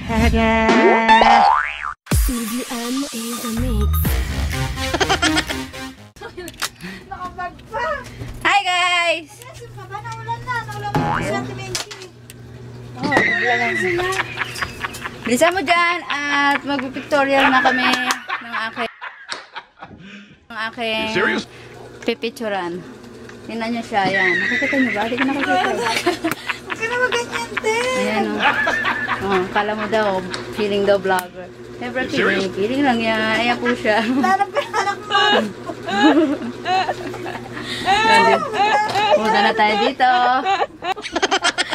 CBM is a mix. Nakabag pa. Hi guys! Yes, yung kaba na ulan na. Naulan mo si Ate Menchi. Bilisan mo dyan at mag-pictorial na kami ng aking pipicturan. Tingnan niyo siya, yan. Nakikita niyo ba? Hindi ko nakikita. Huwag ka na maganyan, te. Ayan o. Oh, kala mo daw, feeling daw vlogger. Never feeling lang yan. Ayan po siya. Tanang pinanak mo. Punta na tayo dito.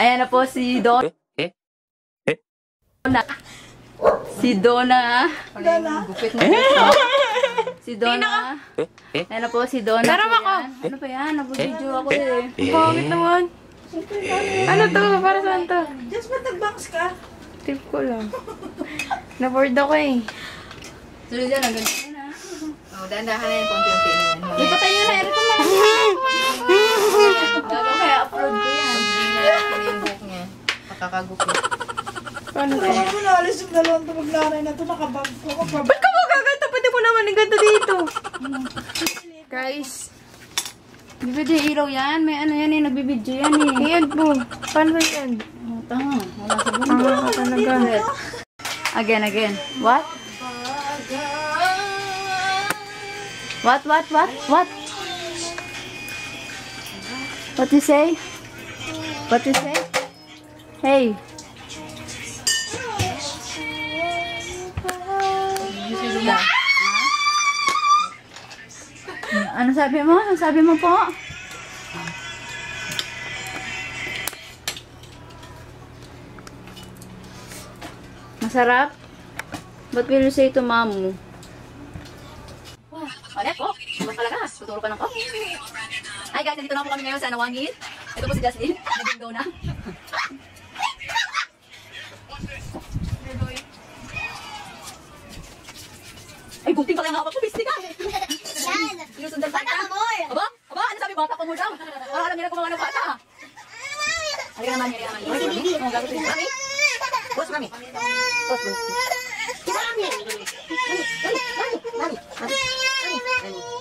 Ayan na po si Donna. Si Donna. Gupit na ito. Si Donna. Ayan na po si Donna. Tara ako. Ano pa yan? Nag-video ako eh. Pangit naman. Ano to? Para saan to? Just ba't nag-bounce ka? Tip ko lang. Na-board ako eh. Sunod yan, ang ganyan na. O, dahan-dahan na yung konti-unti na yan. Di pa tayo na. Erito na. Bago kaya upload ko yan. Hindi na yung buhok niya. Pakakagupit. Paano to? Kaya mo naalis yung dalawang tumaglaray na ito. Nakabag ko. Ba't ka mo gaganta? Pwede mo naman yung ganda dito. Guys. Di ba di ilaw yan? May ano yan eh, nagbibidyo yan eh. Ayan po. Paano ba yan? Oh, tanga. Wala sa bundo. Tanga ka talaga. Again. What? What? What you say? What you say? Hey. Ano sabi mo? Ano sabi mo po? Masarap? Ba't will you say to mom? Wow, ano po? Mas talaga. Tuturo pa lang po. Hi guys, nandito na po kami ngayon sa Nawangin. Ito po si Jasmine. Nag-go na. Ay, buting pala nga ako. Piste ka. Sinusundan pa ka. Aba? Ano sabi bata ko mo daw? Para alam nila kung mga bata. Halika naman, halika naman. Oh, gago sa'yo. Mami? Boss, mami. Boss, mami. Mami.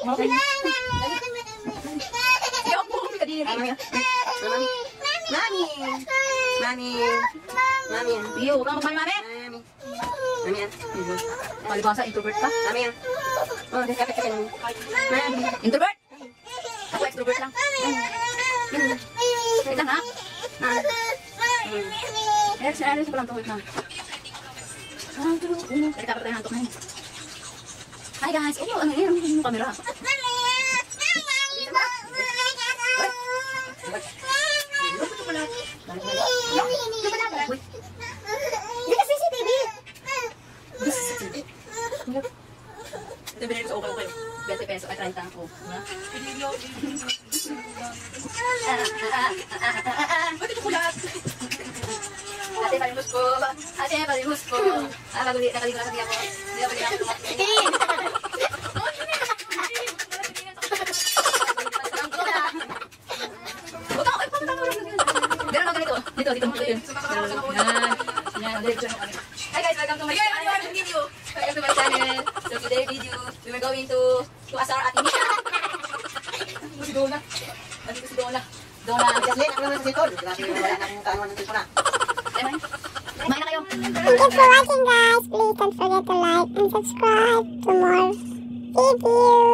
Okay. Ikaw po, may kadiri. Mami. Iyo, huwag kang magmami, mami. Palibasa, introvert ka? Introvert? Ako extrovert lang. Wait lang ha? Alis ko lang to, wait lang. Kaya tapos tayo hantok na yun. Hi guys! Oh, ano yun? Ano yung camera? Hindi ka CCTV. Ito binili ko sa okay. 20 peso at 30 ako. Ba't ito kulat? Ate, palimos ko. Nakaligo na sa diya ko. Hindi ako pwede ako tumakit. Huwag ako, ganun ako ganito. Dito mo kayo. Yan, diretso mo kami. Hi guys, welcome to my channel. So today video, we were going to asar Ate Misha. Si Donna. Nandito si Donna. Jasmine, ako naman sa sitol. Grabe, wala na akong kaano ng sitol na. Kumain na kayo. Thank you for watching guys. Please don't forget to like and subscribe for more videos.